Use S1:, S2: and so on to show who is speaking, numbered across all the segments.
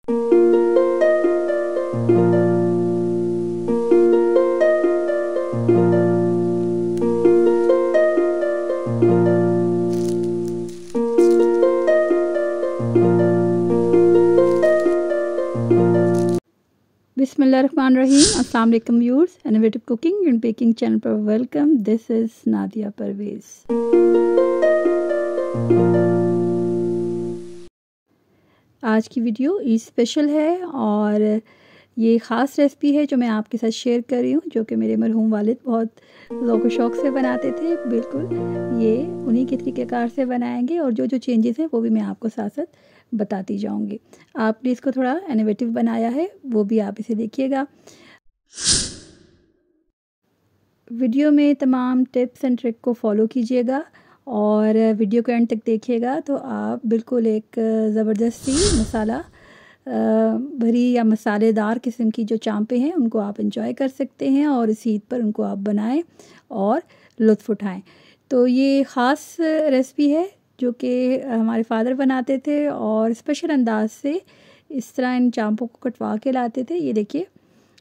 S1: बिस्मिल्लाहिर्रहमानिर्रहीम। अस्सलाम वालेकुम viewers, innovative cooking and baking channel पर welcome. This is Nadia Parvez. आज की वीडियो ईद स्पेशल है और ये ख़ास रेसिपी है जो मैं आपके साथ शेयर कर रही हूँ, जो कि मेरे मरहूम वालिद बहुत ज़ौक़ शौक़ से बनाते थे। बिल्कुल ये उन्हीं के तरीक़ेकार से बनाएंगे और जो जो चेंजेस हैं वो भी मैं आपको साथ साथ बताती जाऊंगी। आपने इसको थोड़ा इनोवेटिव बनाया है, वो भी आप इसे देखिएगा। वीडियो में तमाम टिप्स एंड ट्रिक को फॉलो कीजिएगा और वीडियो को एंड तक देखिएगा तो आप बिल्कुल एक ज़बरदस्ती मसाला भरी या मसालेदार किस्म की जो चांपें हैं उनको आप इंजॉय कर सकते हैं और इस ईद पर उनको आप बनाएं और लुत्फ़ उठाएं। तो ये ख़ास रेसिपी है जो कि हमारे फादर बनाते थे और स्पेशल अंदाज से इस तरह इन चांपों को कटवा के लाते थे। ये देखिए,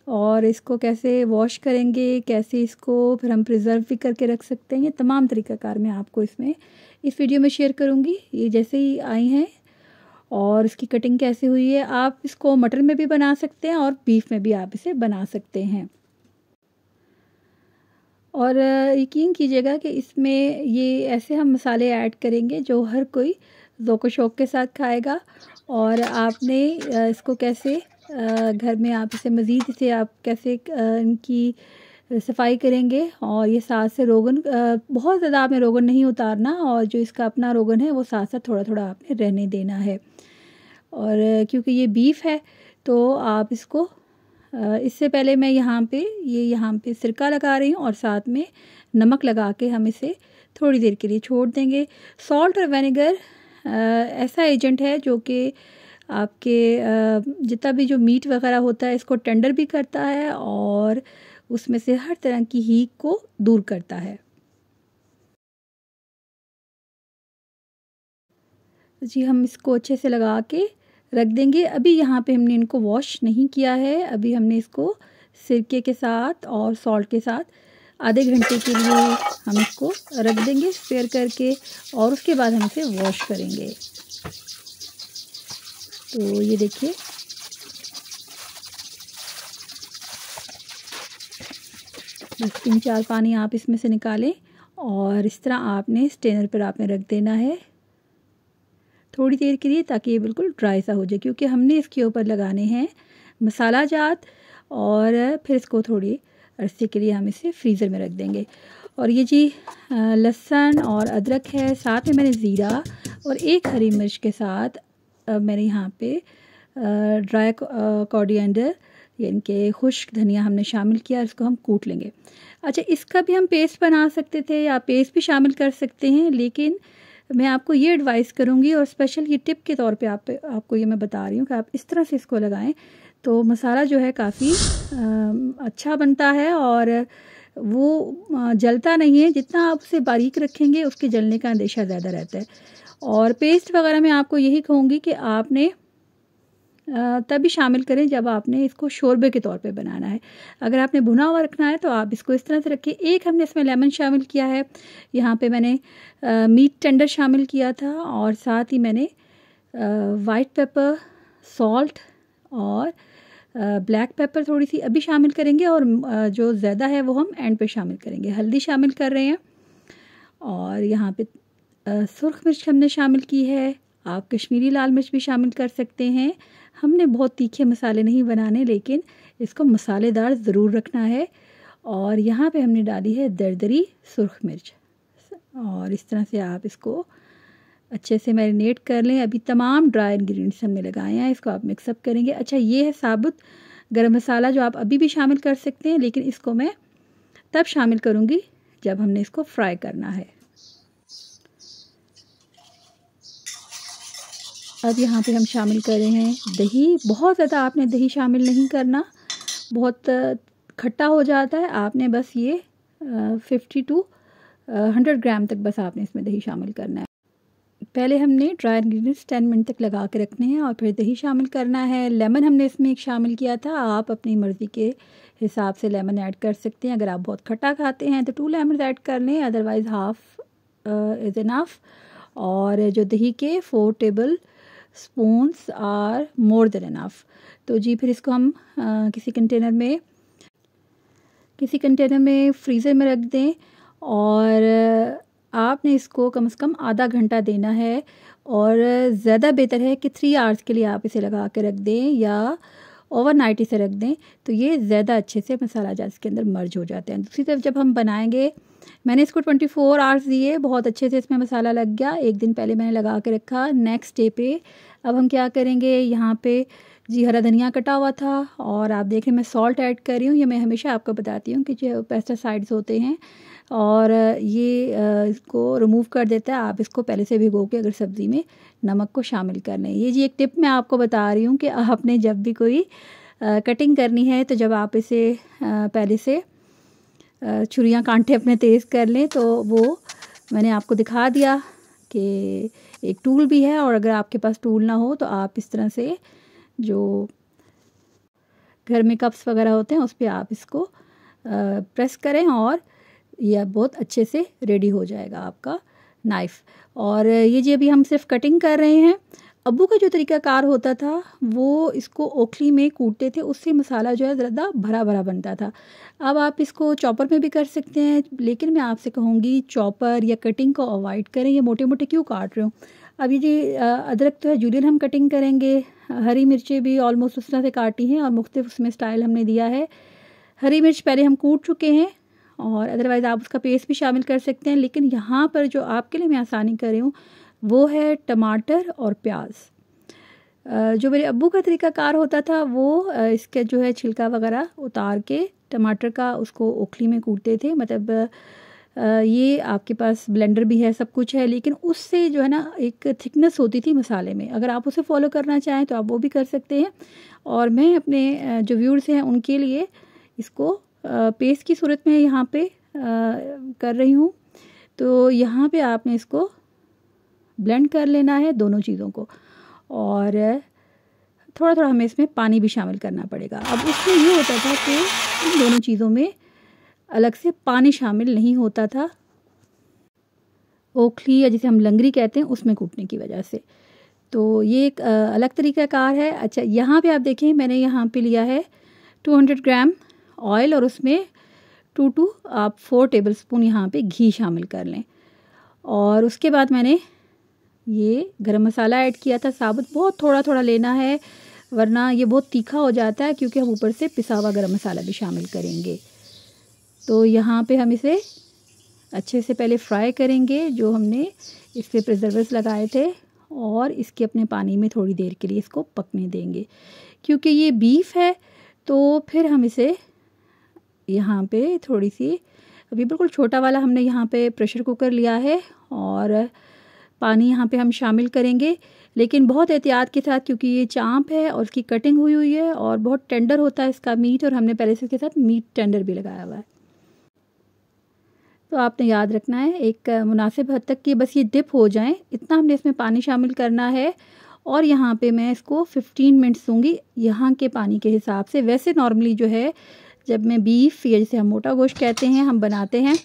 S1: और इसको कैसे वॉश करेंगे, कैसे इसको फिर हम प्रिज़र्व भी करके रख सकते हैं, ये तमाम तरीक़ाकार मैं आपको इस वीडियो में शेयर करूँगी। ये जैसे ही आई हैं और इसकी कटिंग कैसे हुई है, आप इसको मटन में भी बना सकते हैं और बीफ में भी आप इसे बना सकते हैं। और यकीन कीजिएगा कि इसमें ये ऐसे हम मसाले ऐड करेंगे जो हर कोई ज़ौक़ शौक़ के साथ खाएगा। और आपने इसको कैसे घर में आप इसे मज़ीद इसे आप कैसे इनकी सफाई करेंगे और ये साथ से रोगन बहुत ज़्यादा आपने रोगन नहीं उतारना और जो इसका अपना रोगन है वो साथ साथ थोड़ा थोड़ा आपने रहने देना है। और क्योंकि ये बीफ है तो आप इसको इससे पहले मैं यहाँ पे सिरका लगा रही हूँ और साथ में नमक लगा के हम इसे थोड़ी देर के लिए छोड़ देंगे। सॉल्ट और विनेगर ऐसा एजेंट है जो कि आपके जितना भी जो मीट वगैरह होता है इसको टेंडर भी करता है और उसमें से हर तरह की हीट को दूर करता है। जी, हम इसको अच्छे से लगा के रख देंगे। अभी यहाँ पे हमने इनको वॉश नहीं किया है, अभी हमने इसको सिरके के साथ और सॉल्ट के साथ आधे घंटे के लिए हम इसको रख देंगे स्पेयर करके और उसके बाद हम इसे वॉश करेंगे। तो ये देखिए, बस 3-4 पानी आप इसमें से निकालें और इस तरह आपने स्ट्रेनर पर आपने रख देना है थोड़ी देर के लिए, ताकि ये बिल्कुल ड्राई सा हो जाए, क्योंकि हमने इसके ऊपर लगाने हैं मसाला जात और फिर इसको थोड़ी अरसे के लिए हम इसे फ्रीज़र में रख देंगे। और ये जी लहसुन और अदरक है, साथ में मैंने ज़ीरा और एक हरी मिर्च के साथ मैंने यहाँ पे ड्राई कोरिएंडर यानी कि खुश्क धनिया हमने शामिल किया, इसको हम कूट लेंगे। अच्छा, इसका भी हम पेस्ट बना सकते थे या पेस्ट भी शामिल कर सकते हैं, लेकिन मैं आपको ये एडवाइस करूँगी और स्पेशल ये टिप के तौर पे आपको ये मैं बता रही हूँ कि आप इस तरह से इसको लगाएं तो मसाला जो है काफ़ी अच्छा बनता है और वो जलता नहीं है। जितना आप उसे बारीक रखेंगे उसके जलने का अंदेशा ज़्यादा रहता है। और पेस्ट वगैरह मैं आपको यही कहूँगी कि आपने तभी शामिल करें जब आपने इसको शोरबे के तौर पे बनाना है। अगर आपने भुना हुआ रखना है तो आप इसको इस तरह से रखिए। एक हमने इसमें लेमन शामिल किया है, यहाँ पे मैंने मीट टेंडर शामिल किया था और साथ ही मैंने वाइट पेपर, सॉल्ट और ब्लैक पेपर थोड़ी सी अभी शामिल करेंगे और जो ज़्यादा है वो हम एंड पे शामिल करेंगे। हल्दी शामिल कर रहे हैं और यहाँ पे सुर्ख मिर्च हमने शामिल की है, आप कश्मीरी लाल मिर्च भी शामिल कर सकते हैं। हमने बहुत तीखे मसाले नहीं बनाने, लेकिन इसको मसालेदार ज़रूर रखना है। और यहाँ पे हमने डाली है दरदरी सुर्ख मिर्च और इस तरह से आप इसको अच्छे से मैरिनेट कर लें। अभी तमाम ड्राई इंग्रेडिएंट्स हमने लगाए हैं, इसको आप मिक्सअप करेंगे। अच्छा, ये है साबुत गरम मसाला जो आप अभी भी शामिल कर सकते हैं, लेकिन इसको मैं तब शामिल करूँगी जब हमने इसको फ्राई करना है। अब यहाँ पे हम शामिल कर रहे हैं दही। बहुत ज़्यादा आपने दही शामिल नहीं करना, बहुत खट्टा हो जाता है। आपने बस ये 50 to 100 ग्राम तक बस आपने इसमें दही शामिल करना है। पहले हमने ड्राई इंग्रेडिएंट्स 10 मिनट तक लगा के रखने हैं और फिर दही शामिल करना है। लेमन हमने इसमें एक शामिल किया था, आप अपनी मर्ज़ी के हिसाब से लेमन ऐड कर सकते हैं। अगर आप बहुत खट्टा खाते हैं तो 2 लेमन ऐड कर लें, अदरवाइज़ हाफ़ इज़ इनफ। और जो दही के 4 tablespoons are more than enough. तो जी फिर इसको हम किसी कंटेनर में फ्रीज़र में रख दें और आपने इसको कम से कम आधा घंटा देना है। और ज़्यादा बेहतर है कि 3 आवर्स के लिए आप इसे लगा के रख दें या ओवरनाइट इसे रख दें, तो ये ज़्यादा अच्छे से मसाला जात इसके अंदर मर्ज हो जाते हैं। दूसरी तरफ जब हम बनाएंगे, मैंने इसको 24 आवर्स दिए, बहुत अच्छे से इसमें मसाला लग गया। एक दिन पहले मैंने लगा के रखा। नेक्स्ट डे पे अब हम क्या करेंगे, यहाँ पे जी हरा धनिया कटा हुआ था और आप देखें मैं सॉल्ट ऐड कर रही हूँ। ये मैं हमेशा आपको बताती हूँ कि जो पेस्टिसाइड्स होते हैं और ये इसको रिमूव कर देता है। आप इसको पहले से भिगो के अगर सब्ज़ी में नमक को शामिल कर लें। ये जी एक टिप मैं आपको बता रही हूँ कि आपने जब भी कोई कटिंग करनी है तो जब आप इसे पहले से छुरियाँ कांटे अपने तेज़ कर लें। तो वो मैंने आपको दिखा दिया कि एक टूल भी है, और अगर आपके पास टूल ना हो तो आप इस तरह से जो घर में कप्स वगैरह होते हैं उस पर आप इसको प्रेस करें और यह बहुत अच्छे से रेडी हो जाएगा आपका नाइफ़। और ये जी अभी हम सिर्फ कटिंग कर रहे हैं। अब्बू का जो तरीक़ाकार होता था वो इसको ओखली में कूटते थे, उससे मसाला जो है ज़्यादा भरा भरा बनता था। अब आप इसको चॉपर में भी कर सकते हैं, लेकिन मैं आपसे कहूँगी चॉपर या कटिंग को अवॉइड करें। ये मोटे मोटे क्यों काट रहे हो। अब ये जी अदरक तो है जूलियन हम कटिंग करेंगे, हरी मिर्चें भी ऑलमोस्ट उस तरह से काटी हैं और मुख्तलिफ उसमें स्टाइल हमने दिया है। हरी मिर्च पहले हम कूट चुके हैं और अदरवाइज़ आप उसका पेस्ट भी शामिल कर सकते हैं, लेकिन यहाँ पर जो आपके लिए मैं आसानी कर रही हूँ वो है टमाटर और प्याज। जो मेरे अब्बू का तरीक़ाकार होता था वो इसके जो है छिलका वगैरह उतार के टमाटर का उसको ओखली में कूटते थे। मतलब ये आपके पास ब्लेंडर भी है, सब कुछ है, लेकिन उससे जो है ना एक थिकनेस होती थी मसाले में। अगर आप उसे फॉलो करना चाहें तो आप वो भी कर सकते हैं। और मैं अपने जो व्यूअर्स हैं उनके लिए इसको पेस्ट की सूरत में यहाँ पे कर रही हूँ। तो यहाँ पे आपने इसको ब्लेंड कर लेना है दोनों चीज़ों को, और थोड़ा थोड़ा हमें इसमें पानी भी शामिल करना पड़ेगा। अब उसमें ये होता था कि इन दोनों चीज़ों में अलग से पानी शामिल नहीं होता था, ओखली या जिसे हम लंगरी कहते हैं उसमें कूटने की वजह से। तो ये एक अलग तरीक़ाकार है। अच्छा, यहाँ पे आप देखें मैंने यहाँ पे लिया है 200 ग्राम ऑयल और उसमें 2 to 4 टेबलस्पून यहाँ पे घी शामिल कर लें। और उसके बाद मैंने ये गरम मसाला ऐड किया था साबुत, बहुत थोड़ा थोड़ा लेना है वरना ये बहुत तीखा हो जाता है, क्योंकि हम ऊपर से पिसा हुआ गरम मसाला भी शामिल करेंगे। तो यहाँ पे हम इसे अच्छे से पहले फ्राई करेंगे जो हमने इस पर प्रिजर्वेटिव्स लगाए थे, और इसके अपने पानी में थोड़ी देर के लिए इसको पकने देंगे। क्योंकि ये बीफ है तो फिर हम इसे यहाँ पे थोड़ी सी, अभी बिल्कुल छोटा वाला हमने यहाँ पे प्रेशर कुकर लिया है और पानी यहाँ पे हम शामिल करेंगे, लेकिन बहुत एहतियात के साथ, क्योंकि ये चाँप है और इसकी कटिंग हुई हुई है और बहुत टेंडर होता है इसका मीट, और हमने पहले से इसके साथ मीट टेंडर भी लगाया हुआ है। तो आपने याद रखना है एक मुनासिब हद तक कि बस ये डिप हो जाएं, इतना हमने इसमें पानी शामिल करना है। और यहाँ पे मैं इसको 15 मिनट्स दूँगी यहाँ के पानी के हिसाब से। वैसे नॉर्मली जो है जब मैं बीफ या जिसे हम मोटा गोश्त कहते हैं हम बनाते हैं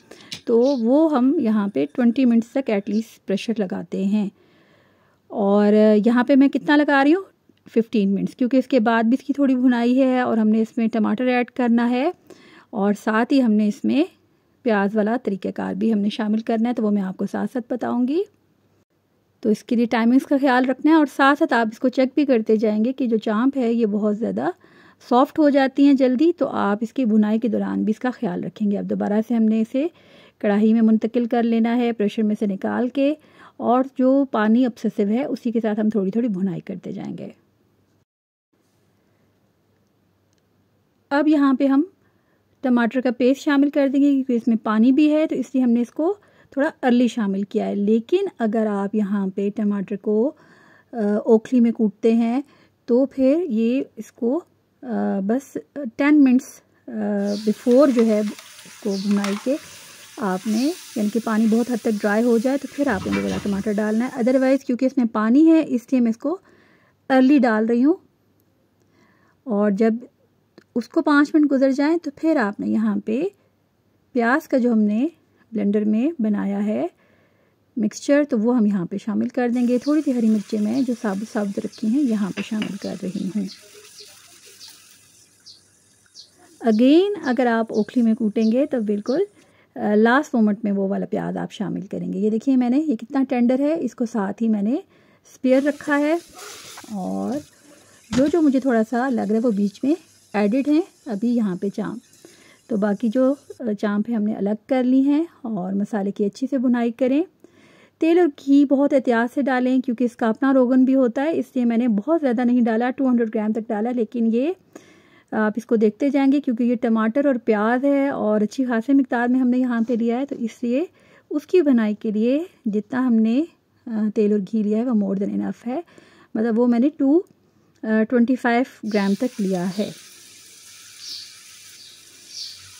S1: तो वो हम यहाँ पे 20 मिनट्स तक एटलीस्ट प्रेशर लगाते हैं। और यहाँ पे मैं कितना लगा रही हूँ 15 मिनट्स, क्योंकि इसके बाद भी इसकी थोड़ी भुनाई है और हमने इसमें टमाटर ऐड करना है और साथ ही हमने इसमें प्याज वाला तरीक़ाकार भी हमने शामिल करना है, तो वो मैं आपको साथ साथ बताऊँगी। तो इसके लिए टाइमिंग्स का ख्याल रखना है और साथ साथ आप इसको चेक भी करते जाएंगे कि जो चाँप है ये बहुत ज़्यादा सॉफ्ट हो जाती हैं जल्दी, तो आप इसकी भुनाई के दौरान भी इसका ख्याल रखेंगे। अब दोबारा से हमने इसे कढ़ाई में मुंतकिल कर लेना है प्रेशर में से निकाल के, और जो पानी ऑब्सेसिव है उसी के साथ हम थोड़ी थोड़ी भुनाई करते जाएंगे। अब यहाँ पे हम टमाटर का पेस्ट शामिल कर देंगे, क्योंकि इसमें पानी भी है तो इसलिए हमने इसको थोड़ा अर्ली शामिल किया है। लेकिन अगर आप यहाँ पे टमाटर को ओखली में कूटते हैं तो फिर ये इसको बस 10 मिनट्स बिफोर जो है इसको भुनाई के आपने, यानी कि पानी बहुत हद तक ड्राई हो जाए तो फिर आपने ये वाला टमाटर डालना है। अदरवाइज़ क्योंकि इसमें पानी है इसलिए मैं इसको अर्ली डाल रही हूँ। और जब उसको 5 मिनट गुजर जाएं तो फिर आपने यहाँ पे प्याज का जो हमने ब्लेंडर में बनाया है मिक्सचर, तो वो हम यहाँ पे शामिल कर देंगे। थोड़ी सी हरी मिर्चें मैं जो साबुत साबुत रखी हैं यहाँ पे शामिल कर रही हूँ। अगेन अगर आप ओखली में कूटेंगे तो बिल्कुल लास्ट मोमेंट में वो वाला प्याज आप शामिल करेंगे। ये देखिए मैंने ये कितना टेंडर है, इसको साथ ही मैंने स्पेयर रखा है। और जो मुझे थोड़ा सा लग रहा है वो बीच में एडिड हैं अभी यहाँ पे चाँप, तो बाकी जो चाँप है हमने अलग कर ली हैं। और मसाले की अच्छी से भुनाई करें। तेल और घी बहुत एहतियात से डालें क्योंकि इसका अपना रोगन भी होता है, इसलिए मैंने बहुत ज़्यादा नहीं डाला, 200 ग्राम तक डाला। लेकिन ये आप इसको देखते जाएंगे क्योंकि ये टमाटर और प्याज है और अच्छी खासी मिकदार में हमने यहाँ पे लिया है, तो इसलिए उसकी बनाई के लिए जितना हमने तेल और घी लिया है वो मोर देन इनफ है। मतलब वो मैंने 225 ग्राम तक लिया है।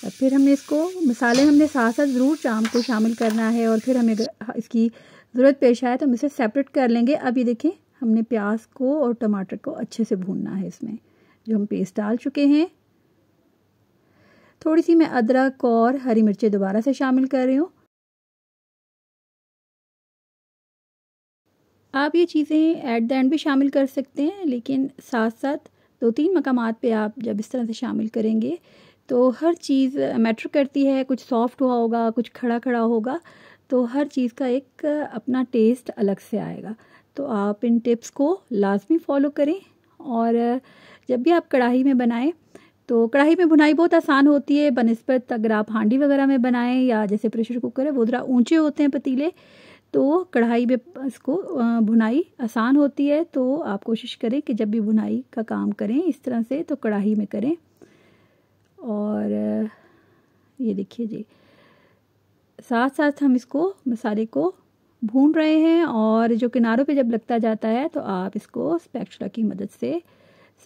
S1: अब फिर हमने इसको मसाले हमने साथ साथ ज़रूर चाँप को शामिल करना है और फिर हमें इसकी ज़रूरत पेश आए तो हम इसे सेपरेट कर लेंगे। अब ये देखें हमने प्याज को और टमाटर को अच्छे से भूनना है इसमें जो हम पेस्ट डाल चुके हैं। थोड़ी सी मैं अदरक और हरी मिर्चें दोबारा से शामिल कर रही हूँ। आप ये चीज़ें एट द एंड भी शामिल कर सकते हैं, लेकिन साथ साथ 2-3 मकामात पे आप जब इस तरह से शामिल करेंगे तो हर चीज़ मैटर करती है। कुछ सॉफ्ट हुआ होगा, कुछ खड़ा खड़ा होगा, तो हर चीज़ का एक अपना टेस्ट अलग से आएगा। तो आप इन टिप्स को लाजमी फ़ॉलो करें। और जब भी आप कढ़ाई में बनाएं तो कढ़ाई में भुनाई बहुत आसान होती है बनिस्बत अगर आप हांडी वगैरह में बनाएं या जैसे प्रेशर कुकर है वो ज़रा ऊंचे होते हैं पतीले, तो कढ़ाई में इसको भुनाई आसान होती है। तो आप कोशिश करें कि जब भी भुनाई का काम करें इस तरह से तो कढ़ाई में करें। और ये देखिए जी साथ साथ हम इसको मसाले को भून रहे हैं और जो किनारों पे जब लगता जाता है तो आप इसको स्पैचुला की मदद से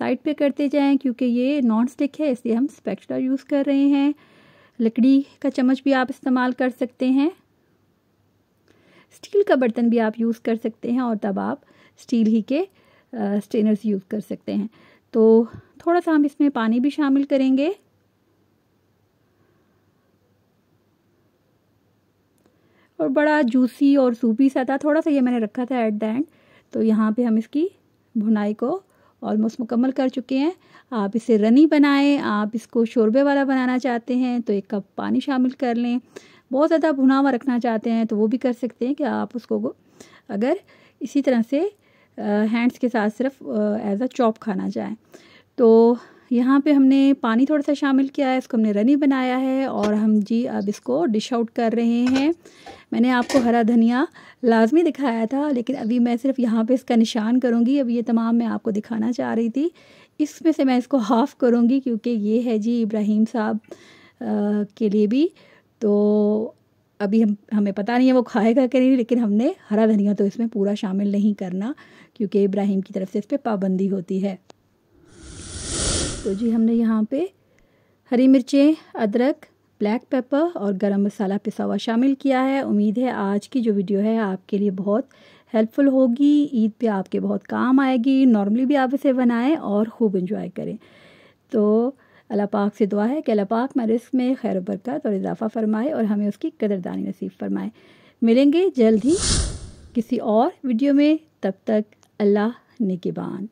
S1: साइड पे करते जाएं। क्योंकि ये नॉन स्टिक है इसलिए हम स्पैचुला यूज़ कर रहे हैं। लकड़ी का चम्मच भी आप इस्तेमाल कर सकते हैं, स्टील का बर्तन भी आप यूज़ कर सकते हैं और तब आप स्टील ही के स्ट्रेनर्स यूज़ कर सकते हैं। तो थोड़ा सा हम इसमें पानी भी शामिल करेंगे। और बड़ा जूसी और सूपी सा था, थोड़ा सा ये मैंने रखा था एट द एंड। तो यहाँ पे हम इसकी भुनाई को ऑलमोस्ट मुकम्मल कर चुके हैं। आप इसे रनी बनाएं, आप इसको शोरबे वाला बनाना चाहते हैं तो 1 कप पानी शामिल कर लें। बहुत ज़्यादा भुना हुआ रखना चाहते हैं तो वो भी कर सकते हैं कि आप उसको अगर इसी तरह से हैंड्स के साथ सिर्फ एज अ चॉप खाना चाहें। तो यहाँ पे हमने पानी थोड़ा सा शामिल किया है, इसको हमने रनी बनाया है और हम जी अब इसको डिश आउट कर रहे हैं। मैंने आपको हरा धनिया लाजमी दिखाया था लेकिन अभी मैं सिर्फ यहाँ पे इसका निशान करूँगी। अब ये तमाम मैं आपको दिखाना चाह रही थी, इसमें से मैं इसको हाफ़ करूँगी क्योंकि ये है जी इब्राहिम साहब के लिए भी। तो अभी हमें पता नहीं है वो खाएगा कि नहीं, लेकिन हमने हरा धनिया तो इसमें पूरा शामिल नहीं करना क्योंकि इब्राहिम की तरफ से इस पर पाबंदी होती है। तो जी हमने यहाँ पे हरी मिर्चें, अदरक, ब्लैक पेपर और गरम मसाला पिसा हुआ शामिल किया है। उम्मीद है आज की जो वीडियो है आपके लिए बहुत हेल्पफुल होगी, ईद पे आपके बहुत काम आएगी। नॉर्मली भी आप इसे बनाएं और खूब एंजॉय करें। तो अल्लाह पाक से दुआ है कि अल्लाह पाक हमारे रिज़्क़ में खैर बरकत और इजाफ़ा फरमाए और हमें उसकी कदरदानी नसीब फरमाए। मिलेंगे जल्द ही किसी और वीडियो में, तब तक अल्लाह निगहबान।